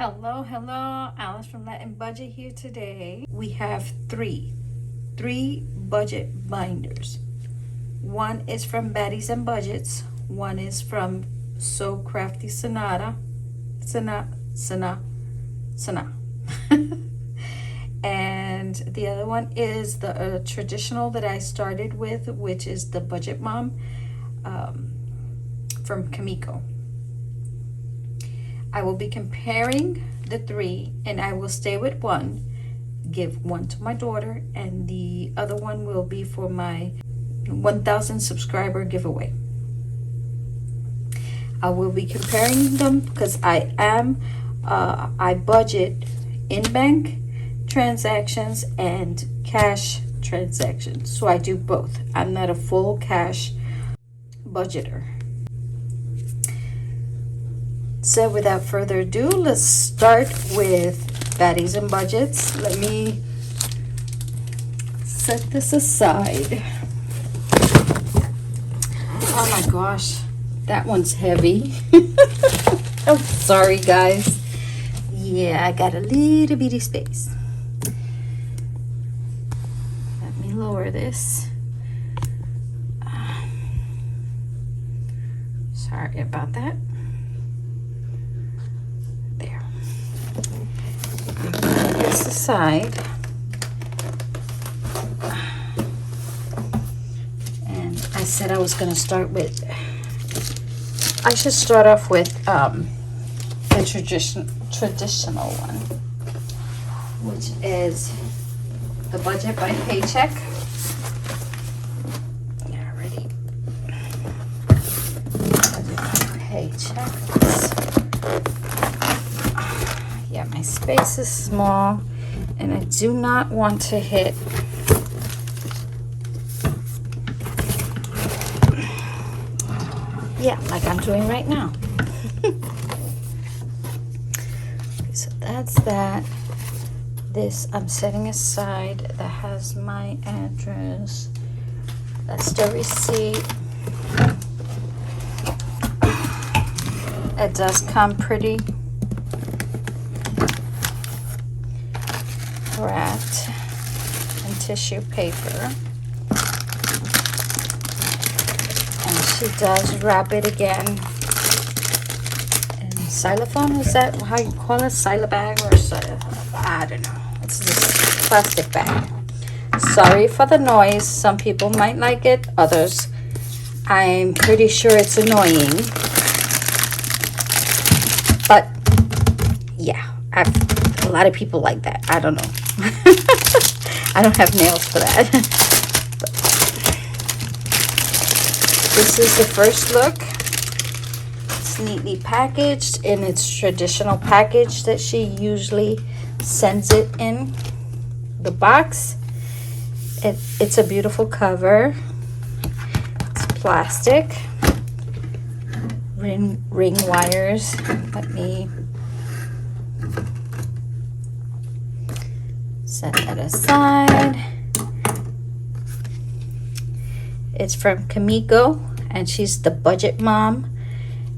Hello, Alice from Latin Budget here today. We have three budget binders. One is from Baddies and Budgets. One is from So Crafty Sana. And the other one is the traditional that I started with, which is the Budget Mom from Kamiko. I will be comparing the three, and I will stay with one, give one to my daughter, and the other one will be for my 1,000 subscriber giveaway. I will be comparing them because I budget in bank transactions and cash transactions, so I do both. I'm not a full cash budgeter. So without further ado, let's start with Baddies and Budgets. Let me set this aside. Oh my gosh, that one's heavy. I'm sorry guys. Yeah, I got a little bitty space. Let me lower this. Sorry about that. This aside, and I said I was going to start with, I should start off with the traditional one, which is the Budget by Paycheck. Yeah, ready. Budget by Paycheck. Yeah, my space is small and I do not want to hit like I'm doing right now. So that's that. This I'm setting aside. That has my address. That's the receipt. It does come pretty wrapped in tissue paper, and she does wrap it again in xylophone. Is that how you call it? Bag or I don't know. It's this plastic bag. Sorry for the noise. Some people might like it, others I'm pretty sure it's annoying, but yeah, a lot of people like that. I don't know. I don't have nails for that. But this is the first look. It's neatly packaged in its traditional package that she usually sends it in the box. It's a beautiful cover. It's plastic. Ring wires. Let me set that aside. It's from Kamiko, and she's the Budget Mom.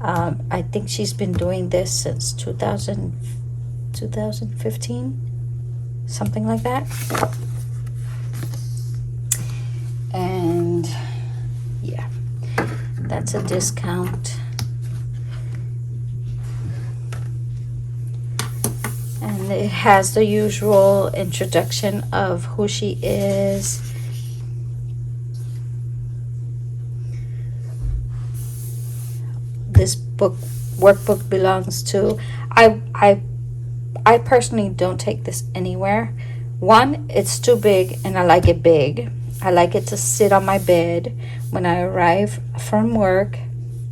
I think she's been doing this since 2015, something like that. And yeah, that's a discount. And it has the usual introduction of who she is. This workbook belongs to, I personally don't take this anywhere. One, it's too big and I like it big. I like it to sit on my bed when I arrive from work,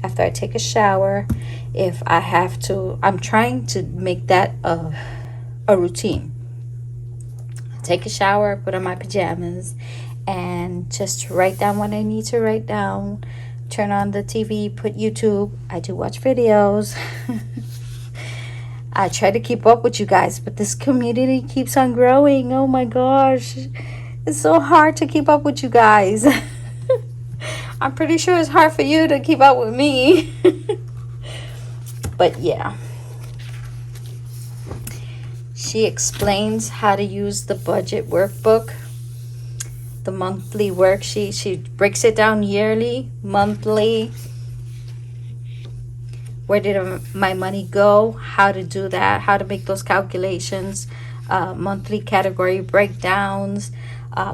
after I take a shower. If I have to, I'm trying to make that a routine. Take a shower, put on my pajamas, and just write down what I need to write down. Turn on the TV, put YouTube. I do watch videos. I try to keep up with you guys, but this community keeps on growing. Oh my gosh, it's so hard to keep up with you guys. I'm pretty sure it's hard for you to keep up with me. But yeah, She explains how to use the budget workbook, the monthly worksheet. She breaks it down yearly, monthly. Where did my money go? How to do that? How to make those calculations? Monthly category breakdowns,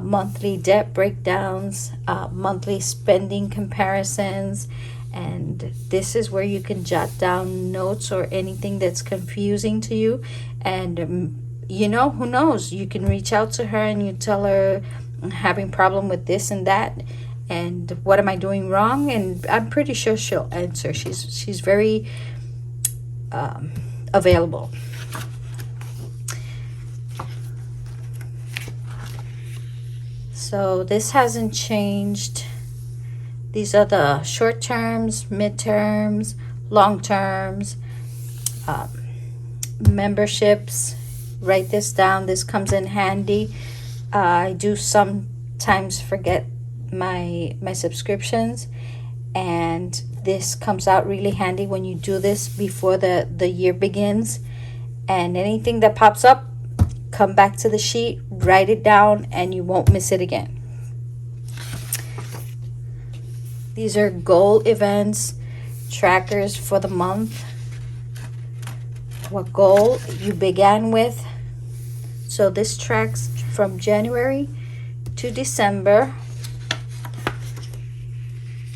monthly debt breakdowns, monthly spending comparisons. And this is where you can jot down notes or anything that's confusing to you. And you know, who knows, you can reach out to her and you tell her, I'm having problem with this and that, and what am I doing wrong? And I'm pretty sure she'll answer. She's very available. So this hasn't changed. These are the short terms, midterms, long terms, memberships. Write this down. This comes in handy. I do sometimes forget my subscriptions, and this comes out really handy when you do this before the year begins. And anything that pops up, come back to the sheet, write it down, and you won't miss it again. These are goal events, trackers for the month, what goal you began with. So this tracks from January to December.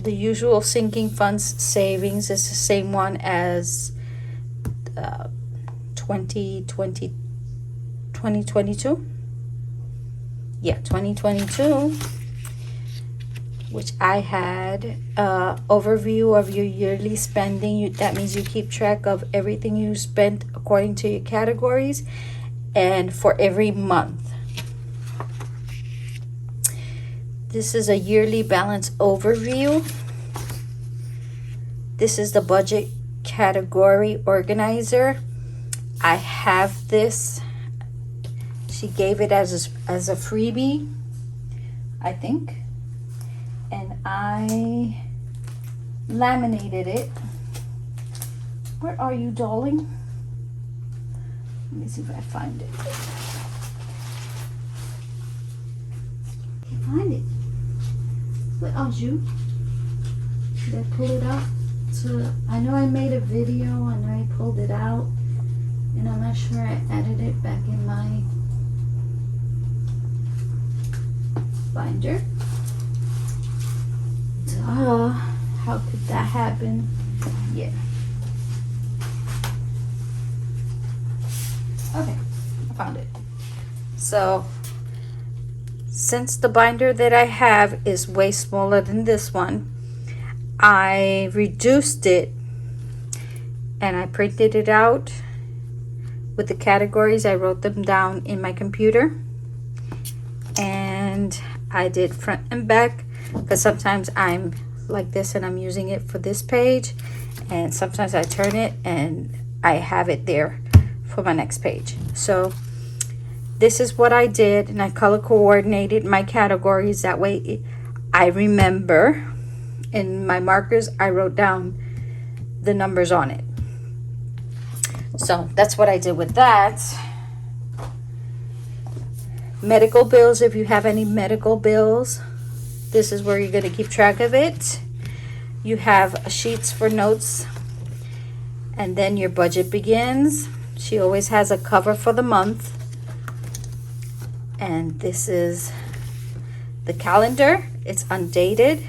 The usual sinking funds savings is the same one as 2022. Yeah, 2022, which I had overview of your yearly spending. That means you keep track of everything you spent according to your categories and for every month. This is a yearly balance overview. This is the budget category organizer. I have this. She gave it as a freebie, I think. And I laminated it. Where are you, darling? Let me see if I find it. Can't find it. Where are you? Did I pull it out? I know I made a video and I pulled it out, and I'm not sure I added it back in my binder. How could that happen? Yeah. Okay, I found it. So, since the binder that I have is way smaller than this one, I reduced it and I printed it out with the categories. I wrote them down in my computer, and I did front and back, because sometimes I'm like this and I'm using it for this page, and sometimes I turn it and I have it there for my next page. So this is what I did, and I color coordinated my categories. That way I remember. In my markers, I wrote down the numbers on it. So that's what I did with that. Medical bills, if you have any medical bills, this is where you're going to keep track of it. You have sheets for notes, and then your budget begins. She always has a cover for the month. And this is the calendar. It's undated.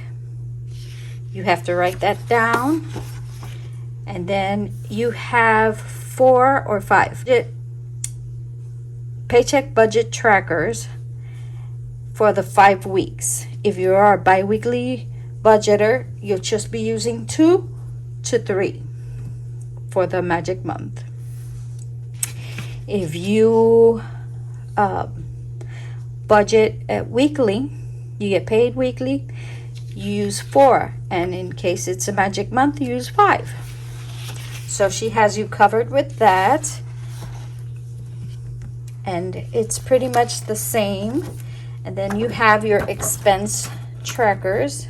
You have to write that down. And then you have 4 or 5 paycheck budget trackers for the 5 weeks. If you are a bi-weekly budgeter, you'll just be using 2 to 3 for the magic month. If you budget weekly, you get paid weekly, you use 4, and in case it's a magic month, you use 5. So she has you covered with that, and it's pretty much the same. And then you have your expense trackers.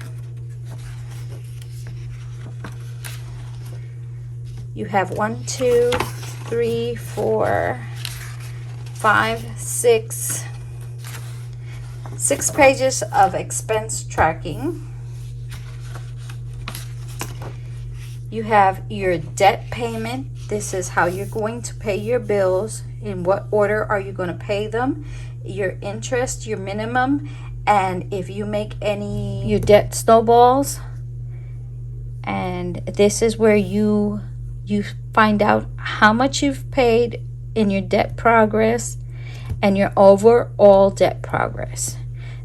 You have 1, 2, 3, 4, six pages of expense tracking. You have your debt payment. This is how you're going to pay your bills. In what order are you going to pay them? Your interest, your minimum, and if you make any, your debt snowballs. And this is where you find out how much you've paid in your debt progress and your overall debt progress.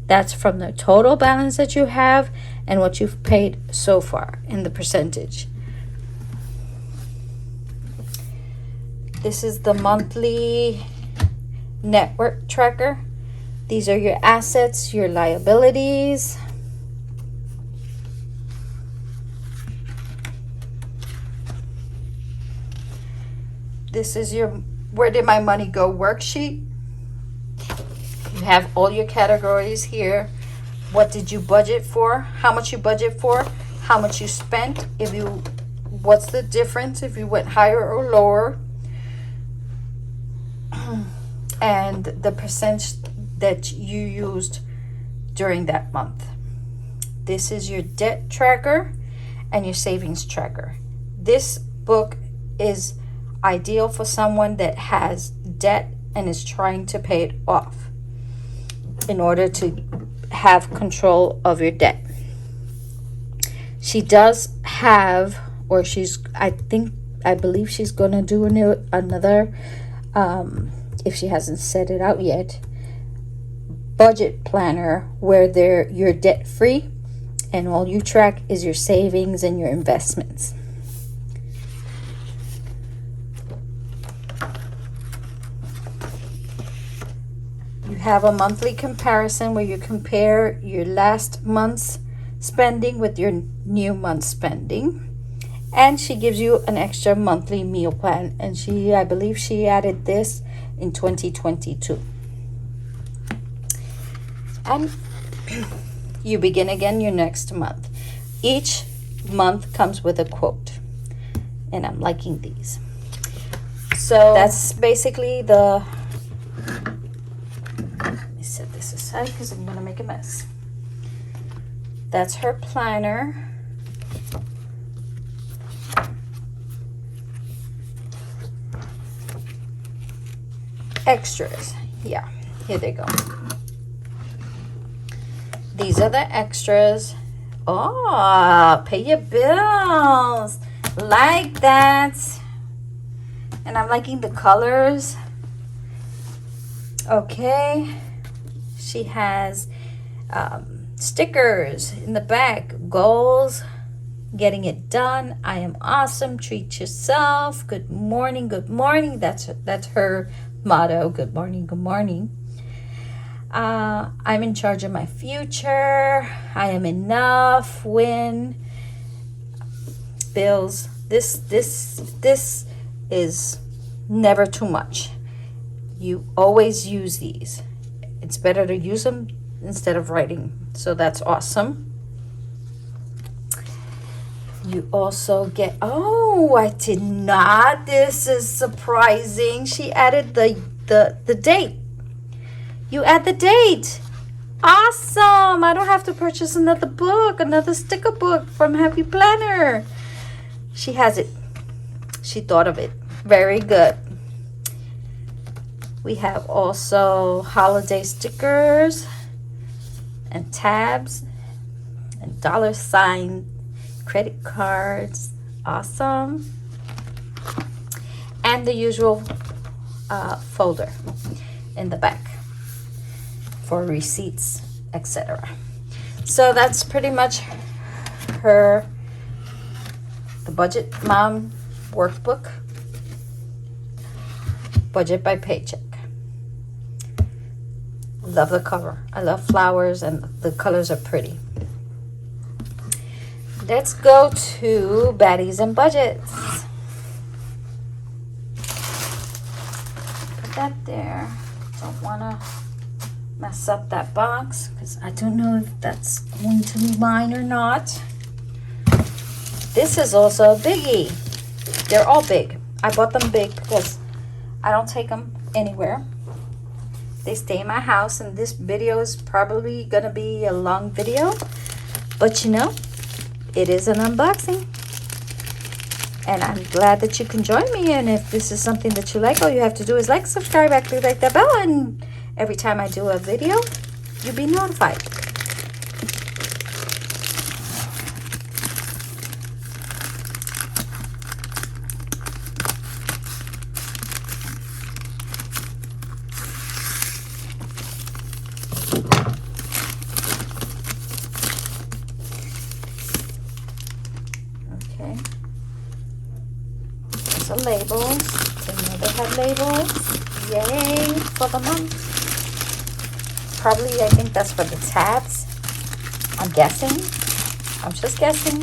That's from the total balance that you have and what you've paid so far in the percentage. This is the monthly network tracker. These are your assets, your liabilities. This is your where did my money go worksheet. You have all your categories here. What did you budget for? How much you budget for? How much you spent? What's the difference if you went higher or lower? And the percentage that you used during that month. This is your debt tracker and your savings tracker. This book is ideal for someone that has debt and is trying to pay it off in order to have control of your debt. She does have, or I believe she's going to do another, if she hasn't set it out yet, budget planner where you're debt free and all you track is your savings and your investments. You have a monthly comparison where you compare your last month's spending with your new month's spending. And she gives you an extra monthly meal plan. And I believe she added this in 2022. And you begin again your next month. Each month comes with a quote. And I'm liking these. So that's basically the... Let me set this aside because I'm going to make a mess. That's her planner. Extras. Yeah, here they go. These are the extras. Oh, pay your bills. Like that. And I'm liking the colors. Okay. She has stickers in the back. Goals. Getting it done. I am awesome. Treat yourself. Good morning. Good morning. That's her motto. Good morning. Good morning. I'm in charge of my future. I am enough. Win. Bills. This is never too much. You always use these. It's better to use them instead of writing. So that's awesome. You also get, oh, I did not. This is surprising. She added the date. You add the date. Awesome. I don't have to purchase another book, another sticker book from Happy Planner. She has it. She thought of it. Very good. We have also holiday stickers and tabs and $sign credit cards. Awesome. And the usual folder in the back for receipts, etc. So that's pretty much the Budget Mom workbook. Budget by Paycheck. Love the cover. I love flowers and the colors are pretty. Let's go to Baddies and Budgets. Put that there. Don't want to mess up that box because I don't know if that's going to be mine or not. This is also a biggie. They're all big. I bought them big because I don't take them anywhere. They stay in my house, and this video is probably gonna be a long video, but you know, it is an unboxing. And I'm glad that you can join me. And if this is something that you like, all you have to do is like, subscribe, activate like that bell, and every time I do a video, you'll be notified. Okay. So labels. Didn't know they had labels. Yay for the month. Probably, I think that's for the tabs. I'm guessing. I'm just guessing.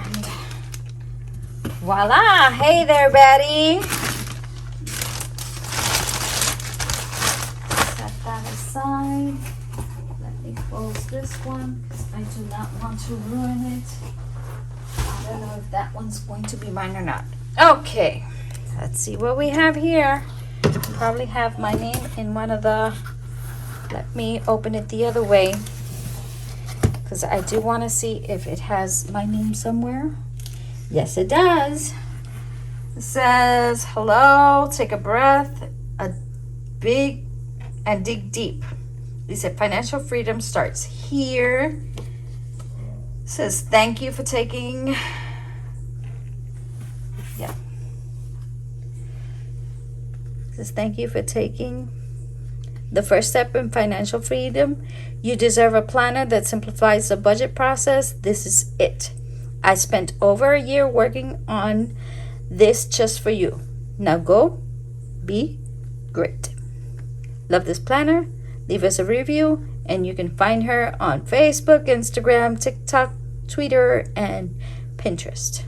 And voila! Hey there, Betty. Set that aside. Let me close this one because I do not want to ruin it. I don't know if that one's going to be mine or not. Okay. Let's see what we have here. Probably have my name in one of the... Let me open it the other way, because I do want to see if it has my name somewhere. Yes, it does. It says, hello, take a breath, a big, and dig deep. It said financial freedom starts here. It says, thank you for taking... Yeah. Says, thank you for taking the first step in financial freedom. You deserve a planner that simplifies the budget process. This is it. I spent over a year working on this just for you. Now go be great. Love this planner? Leave us a review, and you can find her on Facebook, Instagram, TikTok, Twitter, and Pinterest.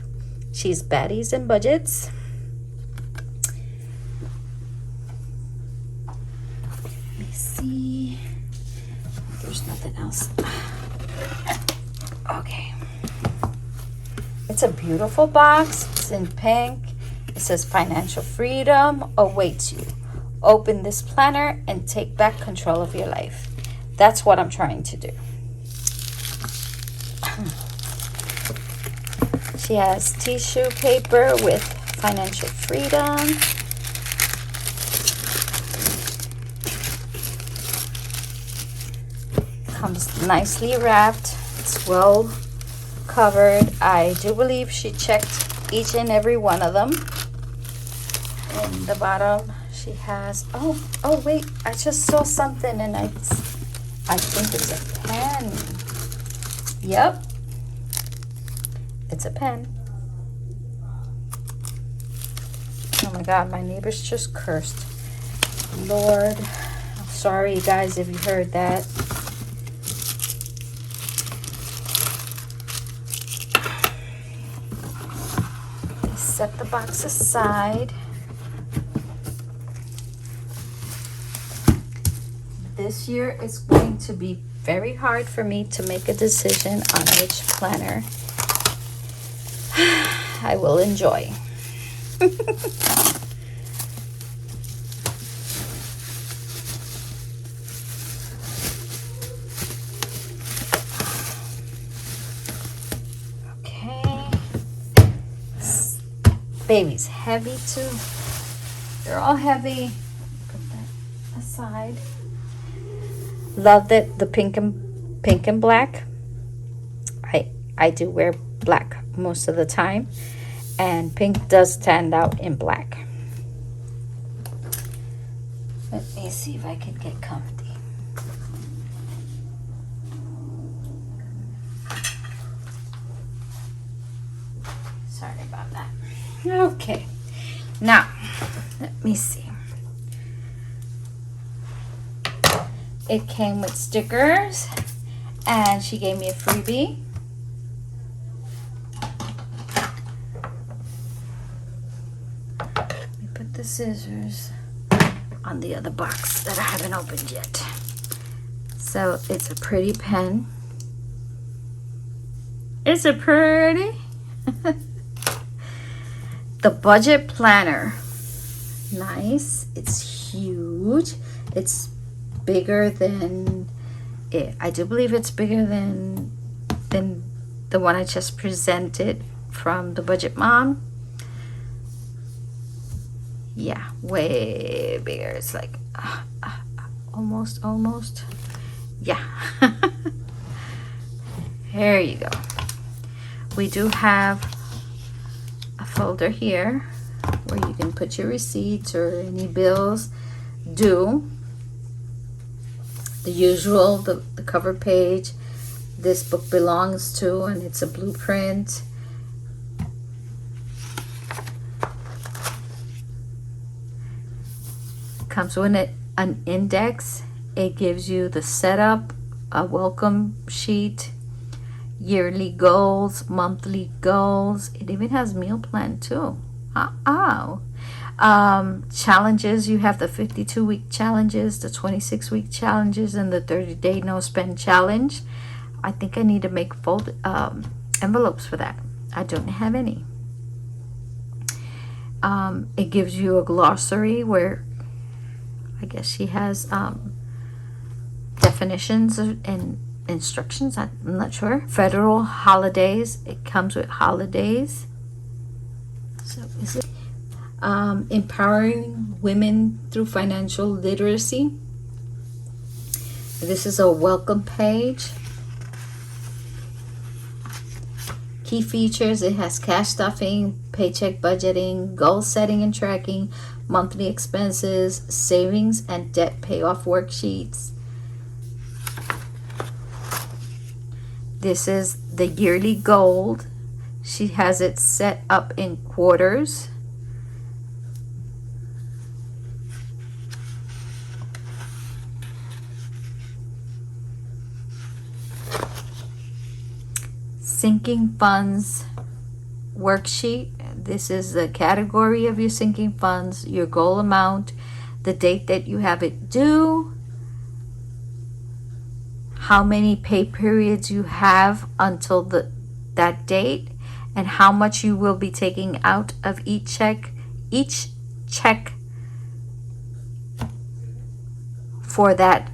She's Baddies and Budgets. See, there's nothing else. Okay, it's a beautiful box. It's in pink. It says financial freedom awaits you. Open this planner and take back control of your life. That's what I'm trying to do. She has tissue paper with financial freedom. Comes nicely wrapped. It's well covered. I do believe she checked each and every one of them. In the bottom she has, oh wait, I just saw something, and I think it's a pen. Yep, it's a pen. Oh my god, my neighbors just cursed. Lord, I'm sorry you guys if you heard that. Set the box aside. This year is going to be very hard for me to make a decision on which planner I will enjoy. Baby's heavy too. They're all heavy. Put that aside. Love that the pink and black. I do wear black most of the time, and pink does stand out in black. Let me see if I can get comfy. Sorry about that. Okay, now let me see. It came with stickers, and she gave me a freebie. Let me put the scissors on the other box that I haven't opened yet. So it's a pretty pen. It's a pretty. The budget planner. Nice. It's huge. It's bigger than it. I do believe it's bigger than the one I just presented from the Budget Mom. Yeah, way bigger. It's like almost. Yeah. There you go. We do have a folder here where you can put your receipts or any bills due. The usual, the cover page. This book belongs to, and it's a blueprint. Comes with an index. It gives you the setup, a welcome sheet, yearly goals, monthly goals. It even has meal plan too. Challenges. You have the 52-week challenges, the 26-week challenges, and the 30-day no spend challenge. I think I need to make envelopes for that. I don't have any. It gives you a glossary where I guess she has definitions and instructions. I'm not sure. Federal holidays. It comes with holidays. So is it empowering women through financial literacy? This is a welcome page. Key features. It has cash stuffing, paycheck budgeting, goal setting and tracking, monthly expenses, savings and debt payoff worksheets. This is the yearly goal. She has it set up in quarters. Sinking funds worksheet. This is the category of your sinking funds, your goal amount, the date that you have it due, how many pay periods you have until that date, and how much you will be taking out of each check for that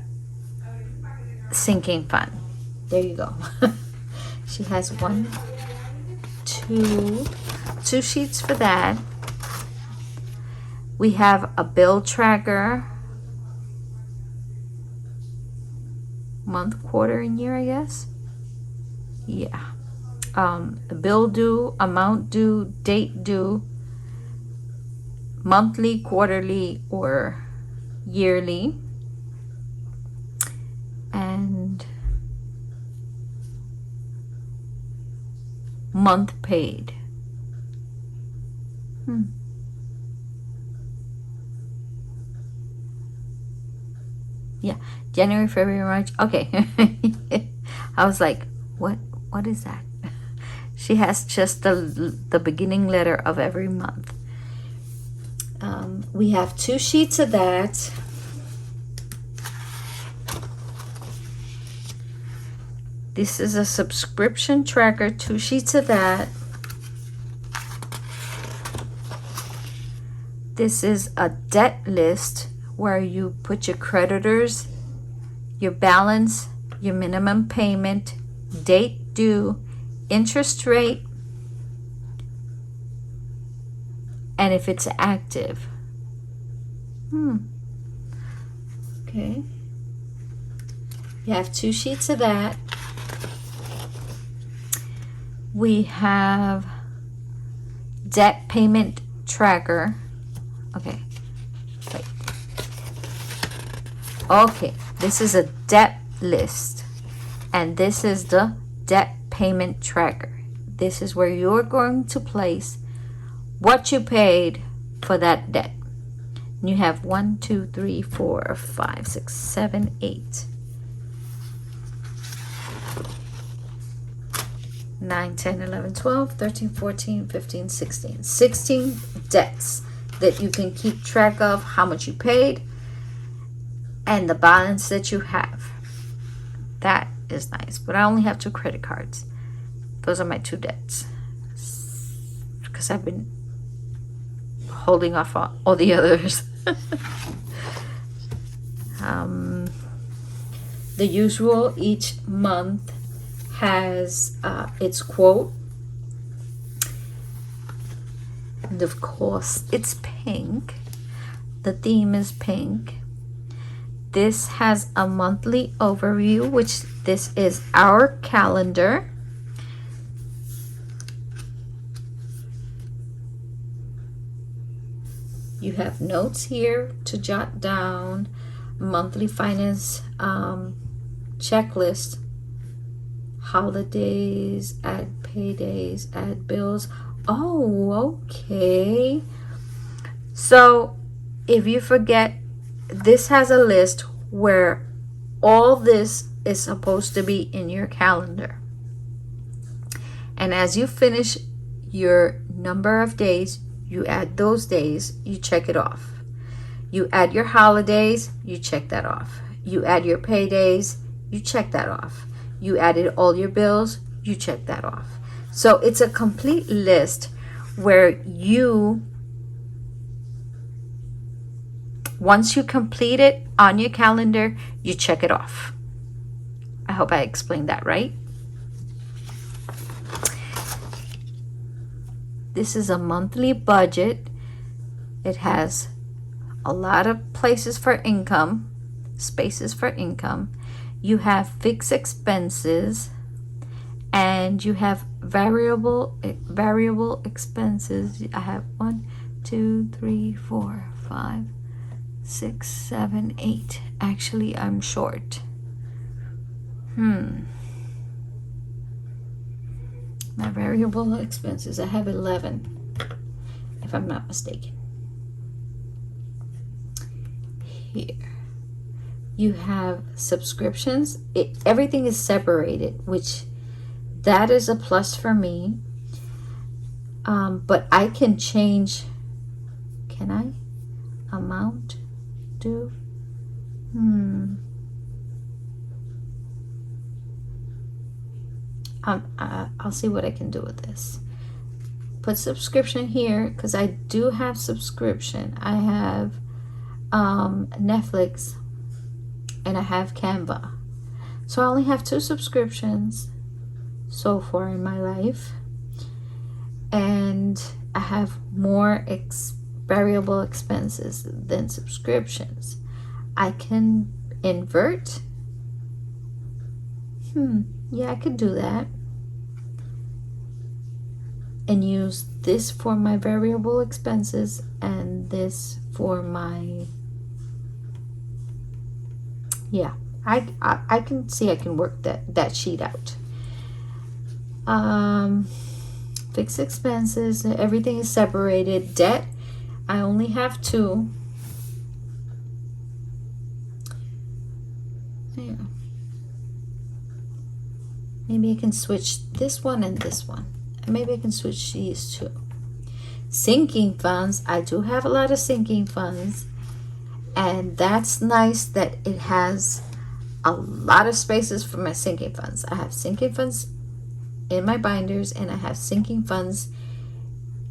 sinking fund. There you go. She has two sheets for that. We have a bill tracker, month, quarter, and year, I guess. Yeah. Bill due, amount due, date due, monthly, quarterly, or yearly, and month paid. Yeah, January, February, March. Okay. I was like, what is that? She has just the beginning letter of every month. We have 2 sheets of that. This is a subscription tracker, 2 sheets of that. This is a debt list where you put your creditors, your balance, your minimum payment, date due, interest rate, and if it's active. Okay. You have 2 sheets of that. We have debt payment tracker. Okay. Wait. Okay. This is a debt list. And this is the debt payment tracker. This is where you're going to place what you paid for that debt. And you have 1, 2, 3, 4, 5, 6, 7, 8, 9, 10, 11, 12, 13, 14, 15, 16. 16 debts that you can keep track of, how much you paid and the balance that you have. That is nice. But I only have 2 credit cards. Those are my 2 debts. Because I've been holding off on all the others. The usual each month has its quote. And of course, it's pink. The theme is pink. This has a monthly overview, which this is our calendar. You have notes here to jot down, monthly finance checklist, holidays, add paydays, add bills. Oh, okay. So if you forget, this has a list where all this is supposed to be in your calendar. And as you finish your number of days, you add those days, you check it off. You add your holidays, you check that off. You add your paydays, you check that off. You added all your bills, you check that off. So it's a complete list where you, once you complete it on your calendar, you check it off. I hope I explained that right. This is a monthly budget. It has a lot of places for income, spaces for income. You have fixed expenses, and you have variable expenses. I have 1, 2, 3, 4, 5, 6, 7, 8. Actually, I'm short. My variable expenses, I have 11, if I'm not mistaken. Here you have subscriptions. Everything is separated, which that is a plus for me. But I can change. Can I? Amount due. I'll see what I can do with this. Put subscription here because I do have subscription. I have Netflix and I have Canva. So I only have 2 subscriptions so far in my life. And I have more variable expenses than subscriptions. I can invert. Yeah, I could do that. And use this for my variable expenses and this for my, yeah, I can see I can work that sheet out. Fixed expenses, everything is separated. Debt, I only have 2. Yeah. Maybe I can switch this one and this one. Maybe I can switch these 2. Sinking funds, I do have a lot of sinking funds, and that's nice that it has a lot of spaces for my sinking funds. I have sinking funds in my binders, and I have sinking funds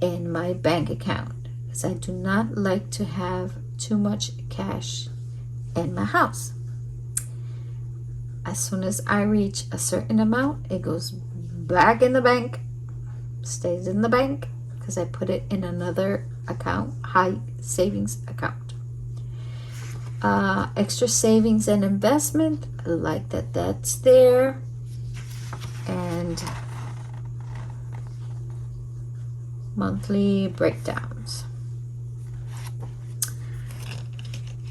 in my bank account, because I do not like to have too much cash in my house. As soon as I reach a certain amount, it goes back in the bank, stays in the bank, because I put it in another account, high savings account. Extra savings and investment, I like that's there. And monthly breakdowns.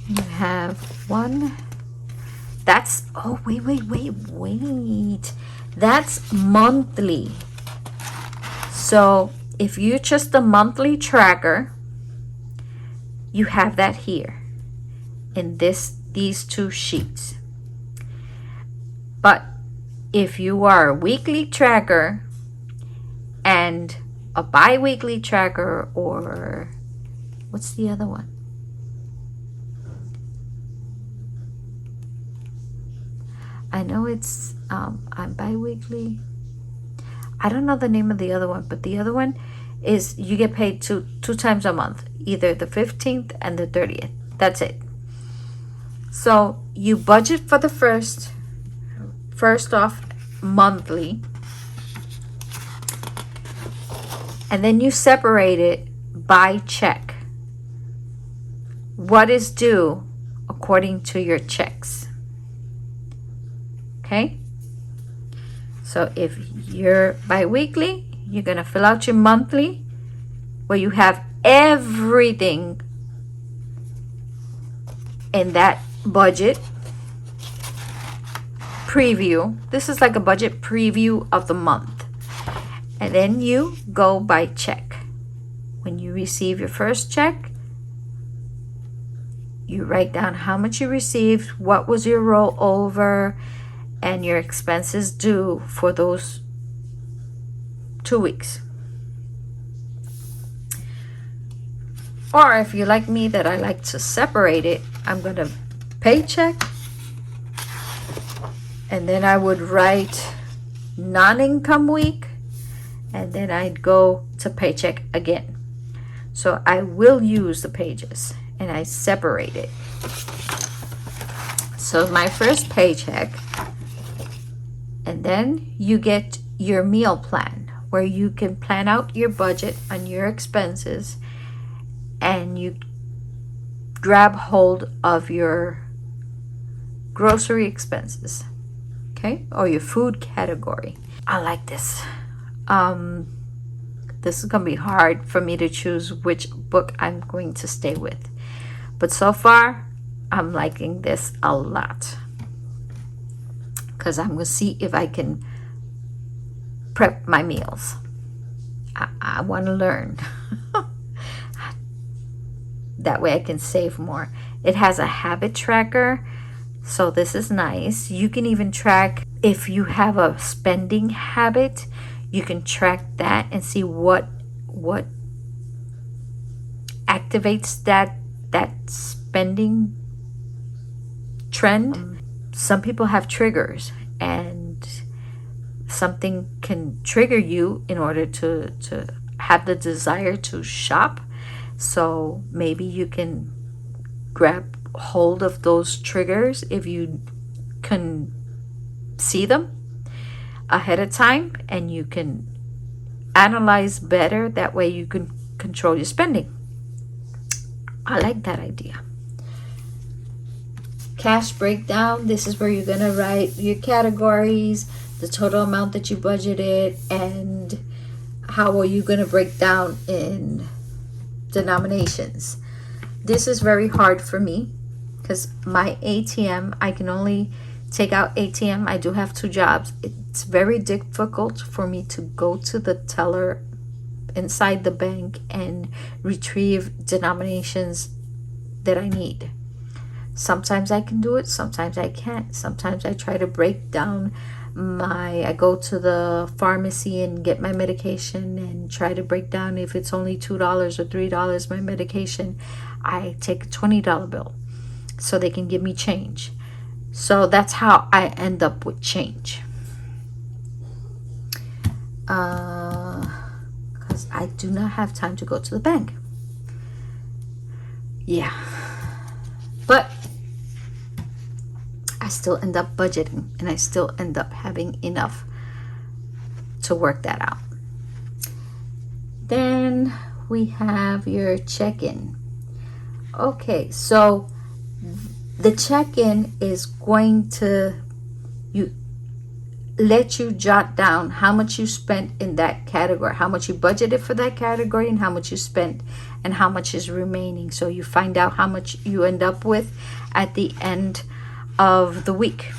You have one. That's, oh, wait. That's monthly. So if you're just a monthly tracker, you have that here in these 2 sheets. But if you are a weekly tracker and a bi-weekly tracker, or what's the other one? I know it's I'm bi-weekly. I don't know the name of the other one, but the other one is you get paid two times a month, either the 15th and the 30th. That's it. So you budget for the first off monthly, and then you separate it by check. What is due according to your checks. Okay? So if you're bi-weekly, you're going to fill out your monthly where you have everything in that budget preview. This is like a budget preview of the month. And then you go by check. When you receive your first check, you write down how much you received, what was your rollover, and your expenses due for those 2 weeks. Or if you're like me, that I like to separate it, I'm going to paycheck, and then I would write non-income week, and then I'd go to paycheck again. So I will use the pages, and I separate it. So my first paycheck, and then you get your meal plan where you can plan out your budget on your expenses, and you grab hold of your grocery expenses, okay, or your food category. I like this. This is gonna be hard for me to choose which book I'm going to stay with, but so far I'm liking this a lot, because I'm gonna see if I can prep my meals. I want to learn. That way I can save more. It has a habit tracker, so this is nice. You can even track if you have a spending habit. You can track that and see what activates that spending trend. Some people have triggers, and something can trigger you in order to have the desire to shop. So maybe you can grab hold of those triggers if you can see them ahead of time, and you can analyze better. That way you can control your spending. I like that idea. Cash breakdown. This is where you're gonna write your categories, the total amount that you budgeted, and how are you gonna break down in denominations. This is very hard for me because my ATM, I can only take out ATM. I do have 2 jobs. It's very difficult for me to go to the teller inside the bank and retrieve denominations that I need. Sometimes I can do it, sometimes I can't. Sometimes I try to break down I go to the pharmacy and get my medication and try to break down if it's only $2 or $3 my medication. I take a $20 bill so they can give me change. So that's how I end up with change. Because I do not have time to go to the bank. Yeah. But I still end up budgeting, and I still end up having enough to work that out. Then we have your check-in. Okay, so the check-in is going to let you jot down how much you spent in that category, how much you budgeted for that category, and how much you spent, and how much is remaining. So you find out how much you end up with at the end of the week.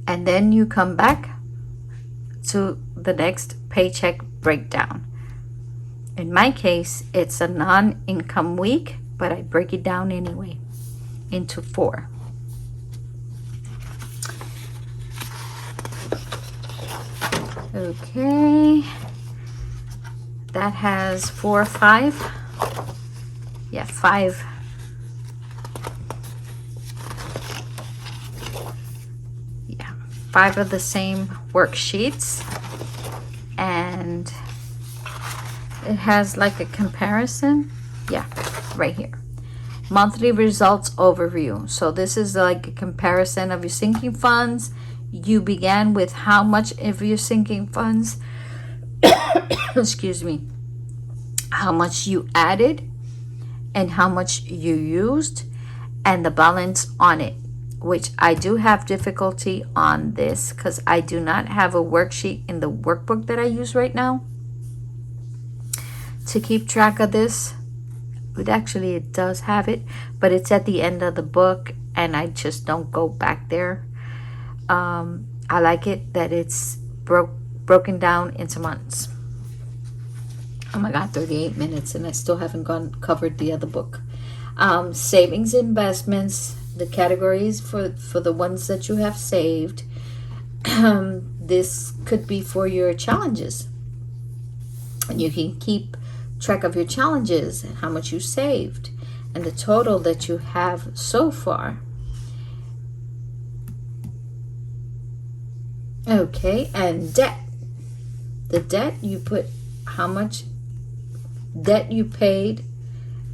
And then you come back to the next paycheck breakdown. In my case, it's a non-income week, but I break it down anyway into 4. Okay, that has 4 or 5. Yeah, 5. Yeah, 5 of the same worksheets, and it has like a comparison. Yeah, right here. Monthly results overview. So this is like a comparison of your sinking funds. You began with how much of your sinking funds, excuse me, how much you added and how much you used, and the balance on it, which I do have difficulty on this because I do not have a worksheet in the workbook that I use right now to keep track of this. It does have it, but it's at the end of the book and I just don't go back there. I like it that it's broken down into months. Oh my god, 38 minutes and I still haven't covered the other book. Savings, investments, the categories for the ones that you have saved. This could be for your challenges, and you can keep track of your challenges and how much you saved and the total that you have so far. Okay, and debt. The debt, you put how much debt you paid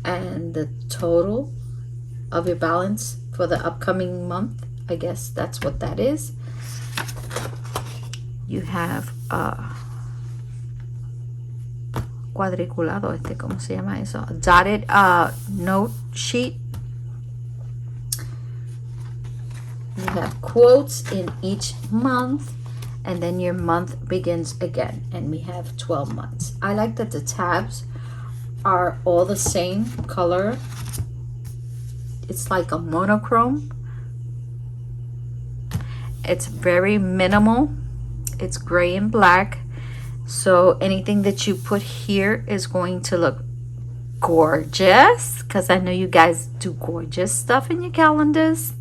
and the total of your balance for the upcoming month. I guess that's what that is. You have cuadriculado, ¿cómo se llama eso? Dotted note sheet. You have quotes in each month, and then your month begins again, and we have 12 months. I like that the tabs are all the same color. It's like a monochrome. It's very minimal. It's gray and black. So anything that you put here is going to look gorgeous, because I know you guys do gorgeous stuff in your calendars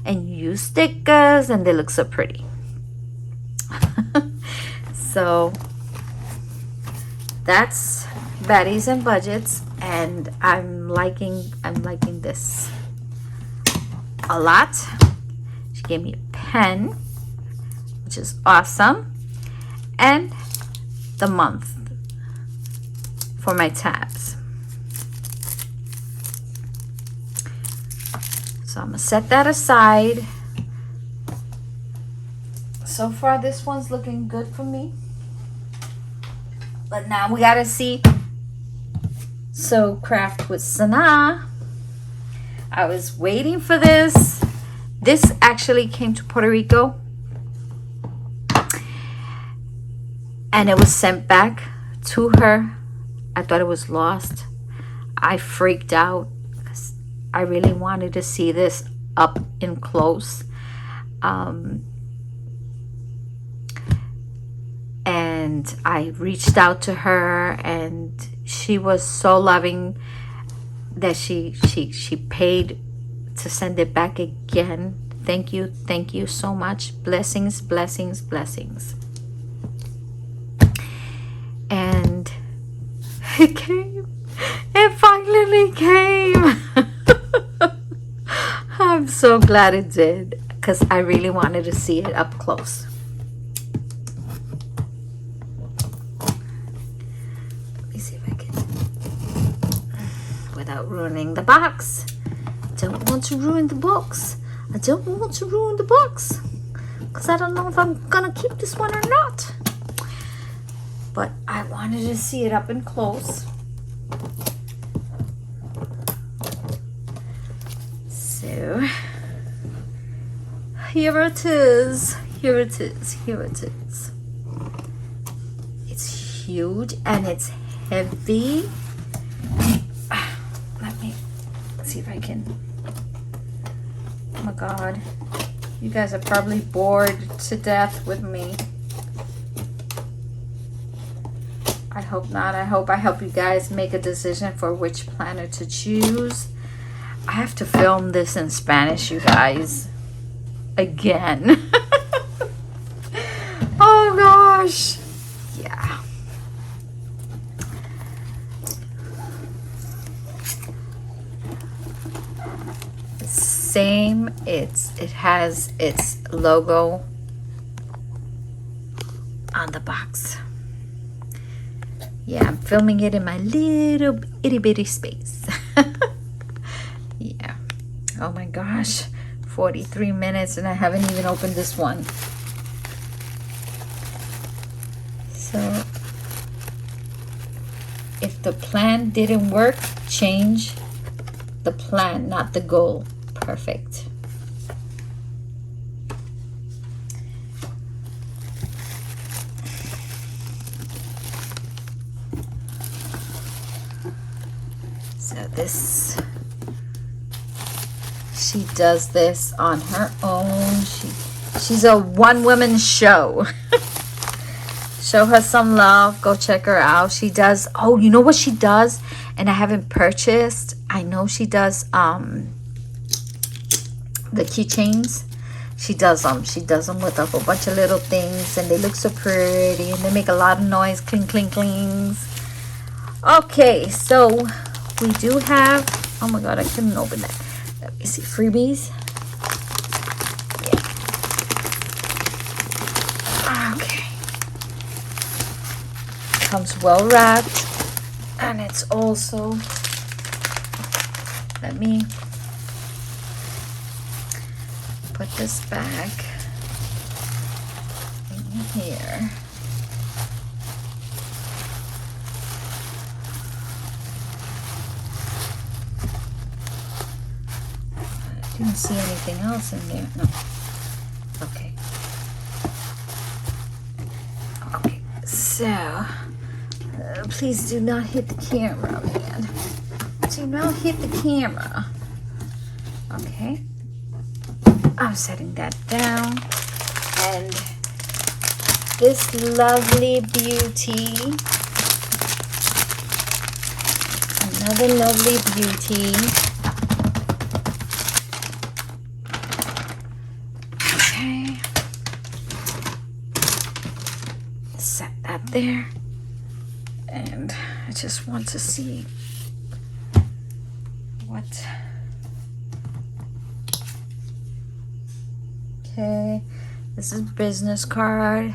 and you use stickers and they look so pretty. So that's Baddies and Budgets, and I'm liking this a lot. She gave me a pen, which is awesome, and the month for my tabs. So I'm gonna set that aside. So far this one's looking good for me, but now we gotta see. So craft with Sana, I was waiting for this. This actually came to Puerto Rico and it was sent back to her. I thought it was lost. I freaked out because I really wanted to see this up in close. And I reached out to her, and she was so loving that she paid to send it back again. Thank you so much. Blessings, blessings, blessings. And it came. It finally came. I'm so glad it did, because I really wanted to see it up close. Let me see if I can, without ruining the box. Don't want to ruin the box. I don't want to ruin the box, because I don't know if I'm gonna keep this one or not. But I wanted to see it up and close. So here it is. Here it is. Here it is. It's huge and it's heavy. Let me see if I can. Oh my God. You guys are probably bored to death with me. I hope not. I hope I help you guys make a decision for which planner to choose. I have to film this in Spanish, you guys. Again. Oh gosh. Yeah. Same. It has its logo on the box. Yeah, I'm filming it in my little itty bitty space. Yeah. Oh my gosh. 43 minutes and I haven't even opened this one. So if the plan didn't work, change the plan, not the goal. Perfect. So this, she does this on her own. She's a one-woman show. Show her some love. Go check her out. She does, oh, you know what she does? And I haven't purchased. I know she does the keychains. She does them with a whole bunch of little things, and they look so pretty, and they make a lot of noise. Cling, cling, clings. Okay, so we do have, oh my god, I couldn't open that. Let me see, freebies. Yeah. Okay. Comes well wrapped, and it's also, let me put this back in here. I didn't see anything else in there. No. Okay. Okay. So, please do not hit the camera, man. Do not hit the camera. Okay. I'm setting that down. And this lovely beauty. Another lovely beauty. Okay. Set that there. And I just want to see what. Okay, this is business card.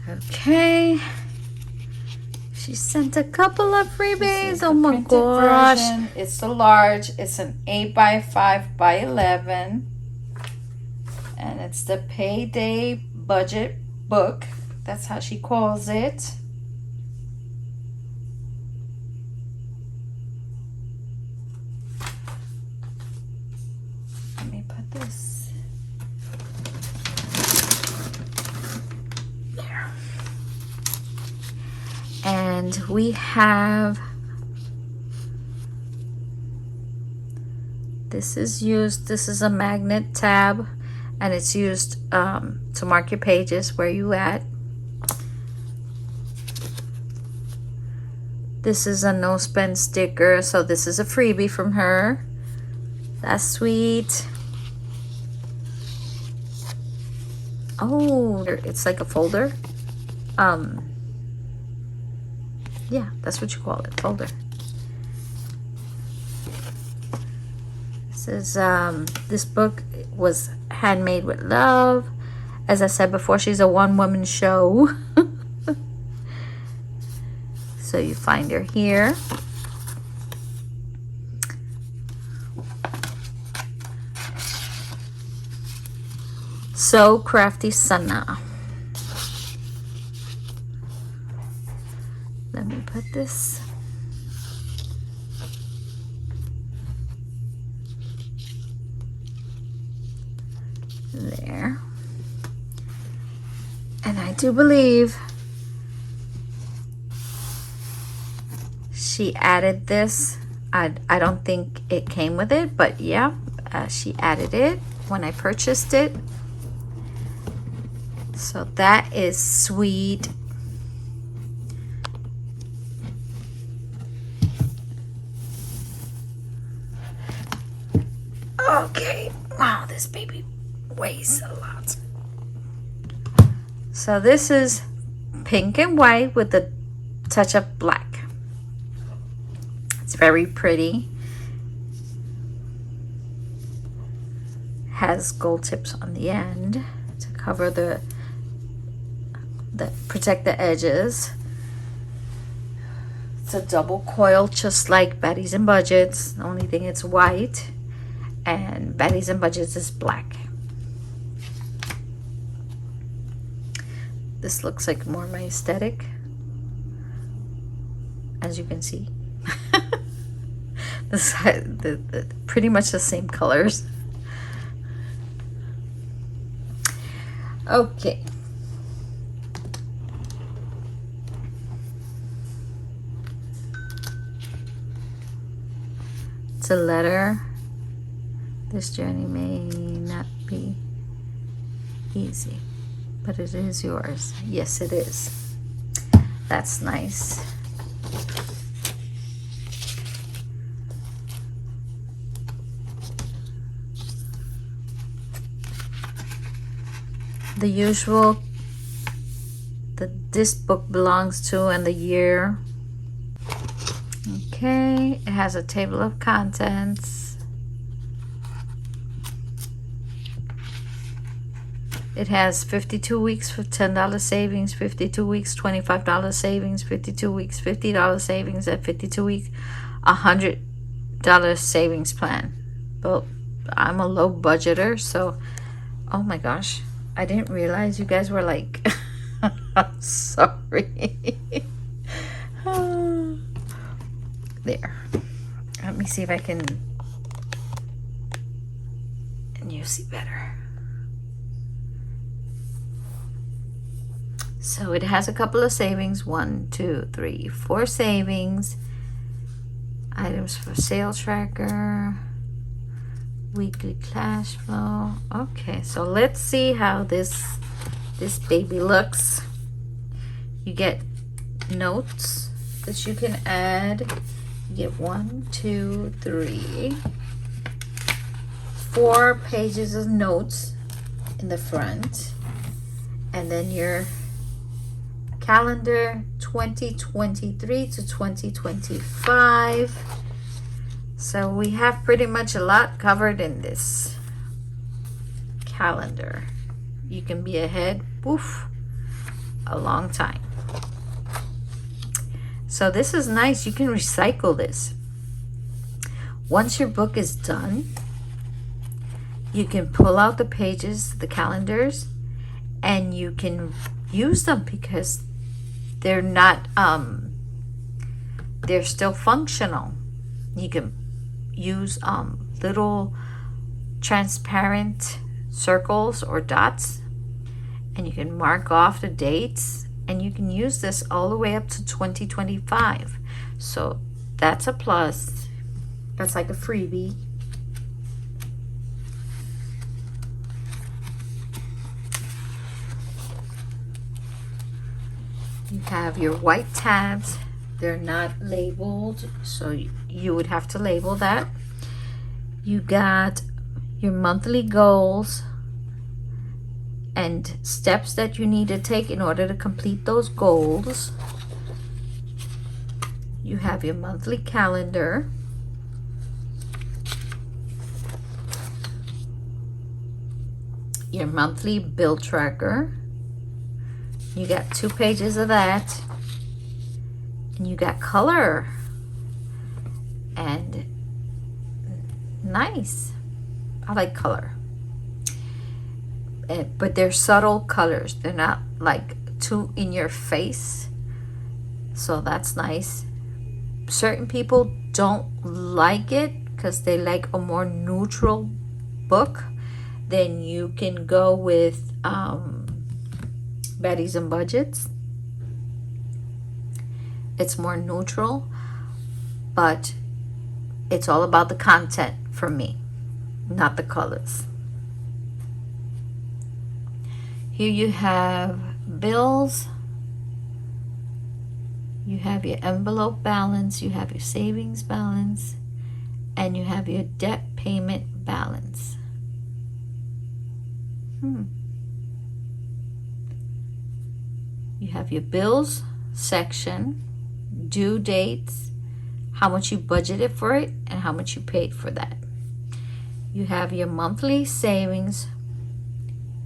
Okay. She sent a couple of freebies. Oh my gosh. Version. It's the large. It's an 8x5 by 11. And it's the Payday Budget Book. That's how she calls it. Let me put this. And we have, this is a magnet tab, and it's used to mark your pages, where you at. This is a no spend sticker, so this is a freebie from her. That's sweet. Oh, it's like a folder. Yeah, that's what you call it, folder. This is this book was handmade with love. As I said before, she's a one-woman show. So you find her here. So Crafty Sana. Let me put this. There. And I do believe she added this. I don't think it came with it, but yeah, she added it when I purchased it. So that is sweet. Okay. Wow, this baby weighs a lot. So this is pink and white with a touch of black. It's very pretty. Has gold tips on the end to cover the protect the edges. It's a double coil, just like Betty's and Budgets. The only thing, it's white, and Betty's and Budgets is black. This looks like more my aesthetic, as you can see. the pretty much the same colors. Okay. It's a letter. This journey may not be easy, but it is yours. Yes, it is. That's nice. The usual that this book belongs to and the year. Okay, it has a table of contents. It has 52 weeks for $10 savings, 52 weeks $25 savings, 52 weeks $50 savings, and 52 weeks $100 savings plan. But I'm a low budgeter, so oh my gosh, I didn't realize you guys were like I'm sorry. There. Let me see if I can, and you see better. So it has a couple of savings, 1, 2, 3, 4 savings, items for sales tracker, weekly cash flow. Okay, so let's see how this baby looks. You get notes that you can add. You get 1, 2, 3, 4 pages of notes in the front, and then your calendar 2023 to 2025. So we have pretty much a lot covered in this calendar. You can be ahead, woof, a long time. So this is nice. You can recycle this. Once your book is done, you can pull out the pages, the calendars, and you can use them because they're not, they're still functional. You can use little transparent circles or dots, and you can mark off the dates, and you can use this all the way up to 2025. So that's a plus. That's like a freebie. You have your white tabs. They're not labeled, so you would have to label that. You got your monthly goals and steps that you need to take in order to complete those goals. You have your monthly calendar. Your monthly bill tracker. You got 2 pages of that. And you got color. And nice. I like color. But they're subtle colors. They're not like too in your face. So that's nice. Certain people don't like it because they like a more neutral book. Then you can go with Betty's and Budgets. It's more neutral, but it's all about the content for me, not the colors. Here you have bills, you have your envelope balance, you have your savings balance, and you have your debt payment balance. You have your bills section, due dates, how much you budgeted for it, and how much you paid for that. You have your monthly savings,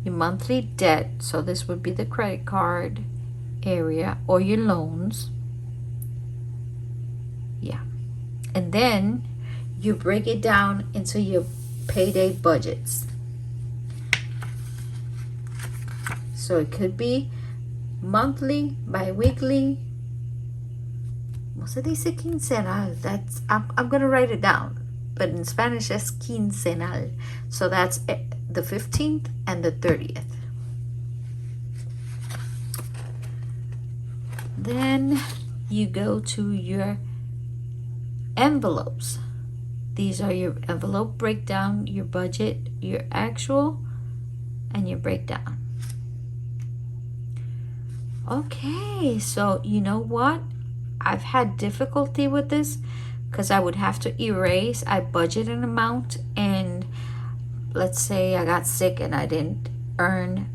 your monthly debt, so this would be the credit card area or your loans. Yeah. And then you break it down into your payday budgets. So it could be monthly, bi-weekly. Se dice quincenal. That's I'm gonna write it down, but in Spanish it's quincenal. So that's the 15th and the 30th. Then you go to your envelopes. These are your envelope breakdown, your budget, your actual, and your breakdown. Okay, so you know what? I've had difficulty with this because I would have to erase. I budget an amount, and let's say I got sick and I didn't earn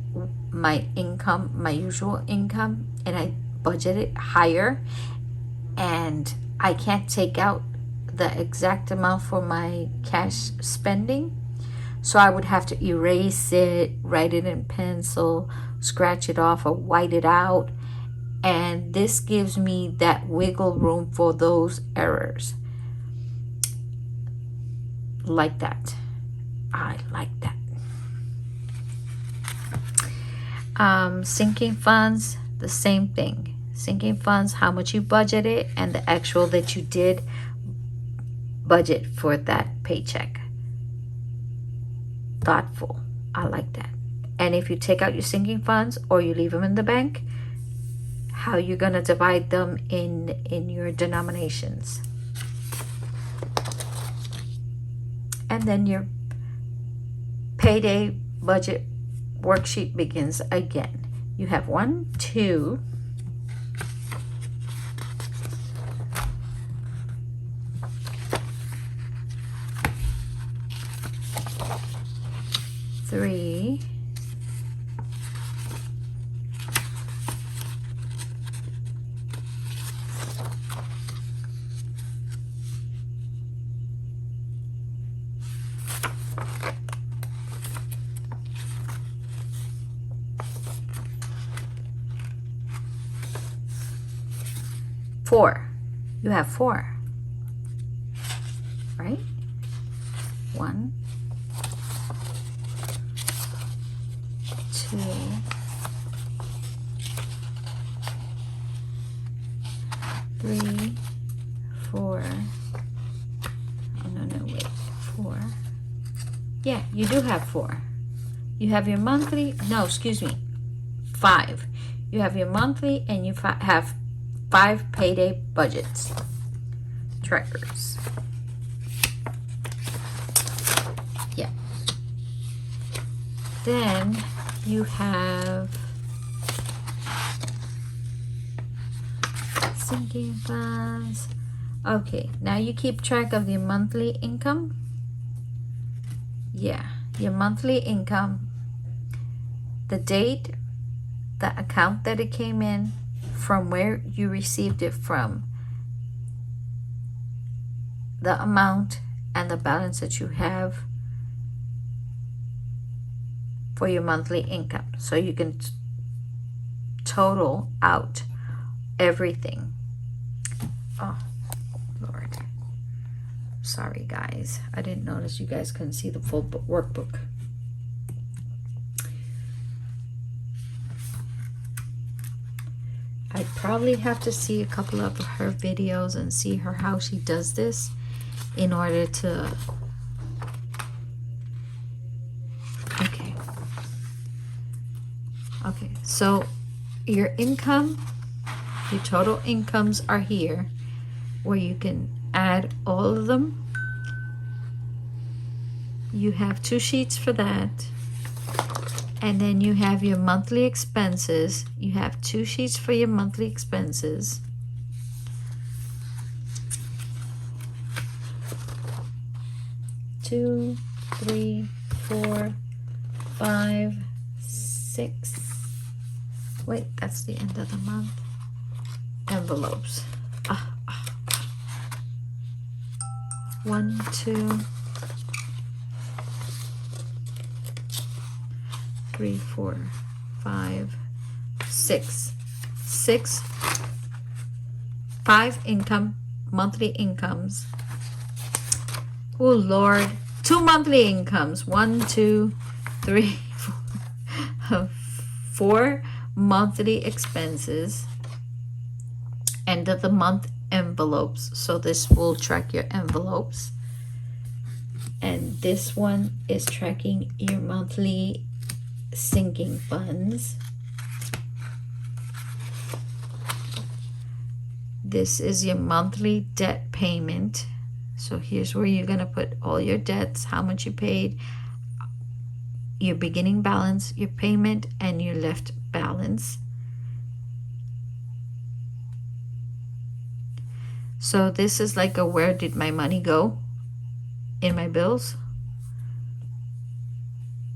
my income, my usual income, and I budgeted higher, and I can't take out the exact amount for my cash spending. So I would have to erase it, write it in pencil, scratch it off, or white it out. And this gives me that wiggle room for those errors. Like that. I like that. Sinking funds, the same thing. Sinking funds, how much you budgeted, and the actual that you did budget for that paycheck. Thoughtful. I like that. And if you take out your sinking funds or you leave them in the bank, how you're going to divide them in your denominations. And then your payday budget worksheet begins again. You have 1, 2, 3, 4. You have 4, right? 1, 2, 3, 4. Oh, no, wait. 4. Yeah, you do have 4. You have your monthly, no, excuse me, 5. You have your monthly, and you have 5 payday budgets trackers. Yeah. Then you have sinking funds. Okay, now you keep track of your monthly income. Yeah, your monthly income, the date, the account that it came in, from where you received it from, the amount, and the balance that you have for your monthly income. So you can total out everything. Oh, Lord. Sorry, guys. I didn't notice you guys couldn't see the full workbook. I'd probably have to see a couple of her videos and see her how she does this in order to... Okay, so your income, your total incomes are here, where you can add all of them. You have 2 sheets for that. And then you have your monthly expenses. You have 2 sheets for your monthly expenses. Two, 3, 4, 5, 6. Wait, that's the end of the month. Envelopes. 1, 2, 3, 4, 5, 6. 5 monthly incomes. Oh Lord, 2 monthly incomes. 1, 2, 3, 4 monthly expenses. End of the month envelopes. So this will track your envelopes. And this one is tracking your monthly sinking funds. This is your monthly debt payment. So here's where you're going to put all your debts, how much you paid, your beginning balance, your payment, and your left balance. So this is like a where did my money go in my bills?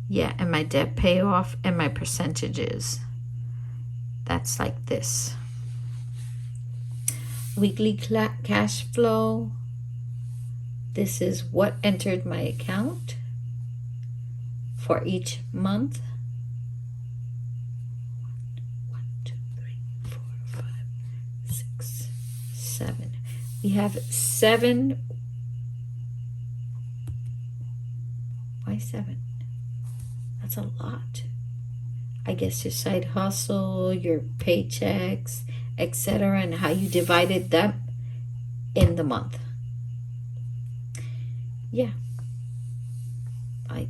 Yeah, and my debt payoff and my percentages. That's like this. Weekly cash flow. This is what entered my account for each month. 1, 2, 3, 4, 5, 6, 7. We have 7. Why 7? That's a lot. I guess your side hustle, your paychecks, etc., and how you divided them in the month. Yeah, I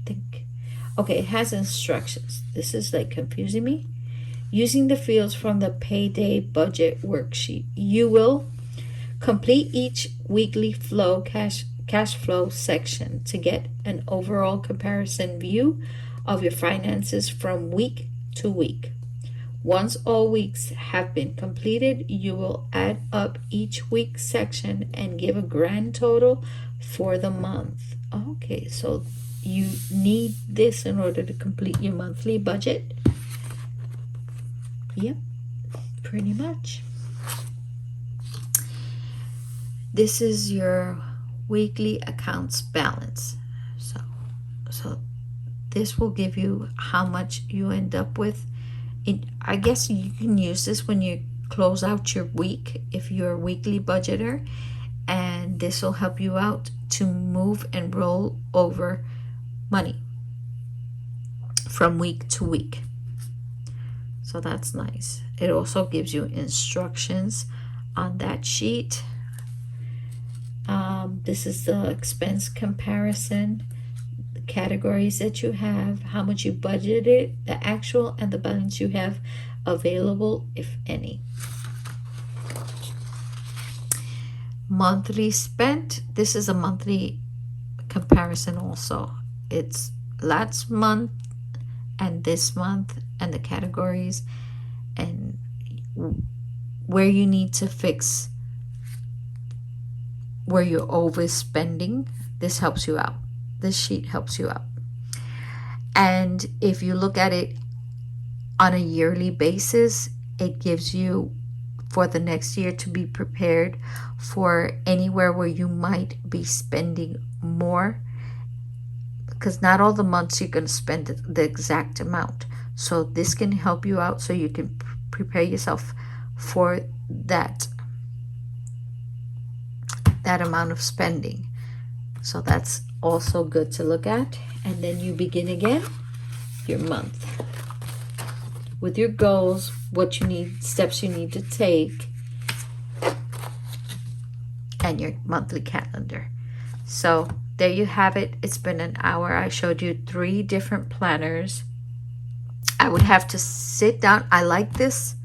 think. Okay, it has instructions. This is like confusing me. Using the fields from the Payday Budget Worksheet, you will complete each weekly flow cash flow section to get an overall comparison view of your finances from week to week. Once all weeks have been completed, you will add up each week section and give a grand total for the month. Okay, so you need this in order to complete your monthly budget. Yep, pretty much. This is your weekly accounts balance. So this will give you how much you end up with. I guess you can use this when you close out your week if you're a weekly budgeter, and this will help you out to move and roll over money from week to week. So that's nice. It also gives you instructions on that sheet. This is the expense comparison, the categories that you have, how much you budgeted, the actual, and the balance you have available, if any. Monthly spent. This is a monthly comparison also. It's last month and this month and the categories and where you need to fix where you're overspending. This helps you out. This sheet helps you out. And if you look at it on a yearly basis, it gives you for the next year to be prepared for anywhere where you might be spending more, because not all the months you're going to spend the exact amount. So this can help you out so you can prepare yourself for that amount of spending. So that's also good to look at. And then you begin again your month with your goals, what you need, steps you need to take, and your monthly calendar. So there you have it. It's been an hour. I showed you 3 different planners. I would have to sit down. I like this.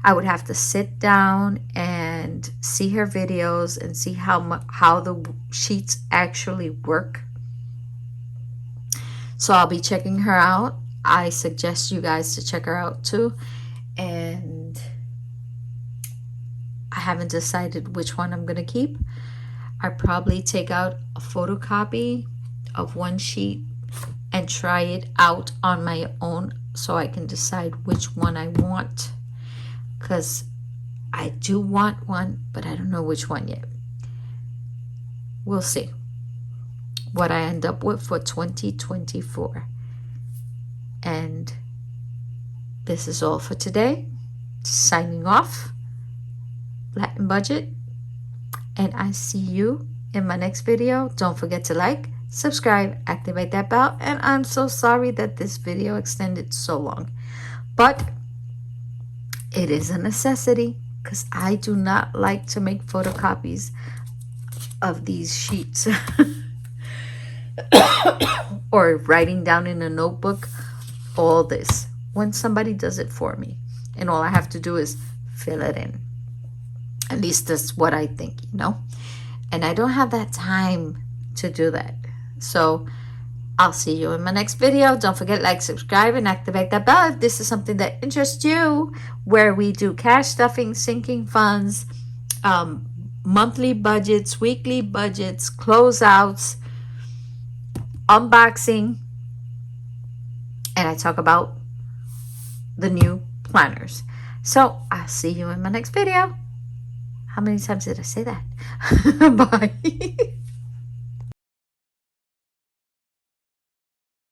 I would have to sit down and see her videos and see how the sheets actually work. So I'll be checking her out. I suggest you guys to check her out too. And I haven't decided which one I'm going to keep. I probably take out a photocopy of one sheet and try it out on my own so I can decide which one I want, because I do want one, but I don't know which one yet. We'll see what I end up with for 2024. And this is all for today. Signing off, Latin Budget, and I see you in my next video. Don't forget to like, subscribe, activate that bell, and I'm so sorry that this video extended so long, but it is a necessity because I do not like to make photocopies of these sheets or writing down in a notebook all this when somebody does it for me, and all I have to do is fill it in. At least that's what I think, you know, and I don't have that time to do that. So I'll see you in my next video. Don't forget, like, subscribe, and activate that bell if this is something that interests you, where we do cash stuffing, sinking funds, monthly budgets, weekly budgets, closeouts, unboxing, and I talk about the new planners. So I'll see you in my next video. How many times did I say that? Bye.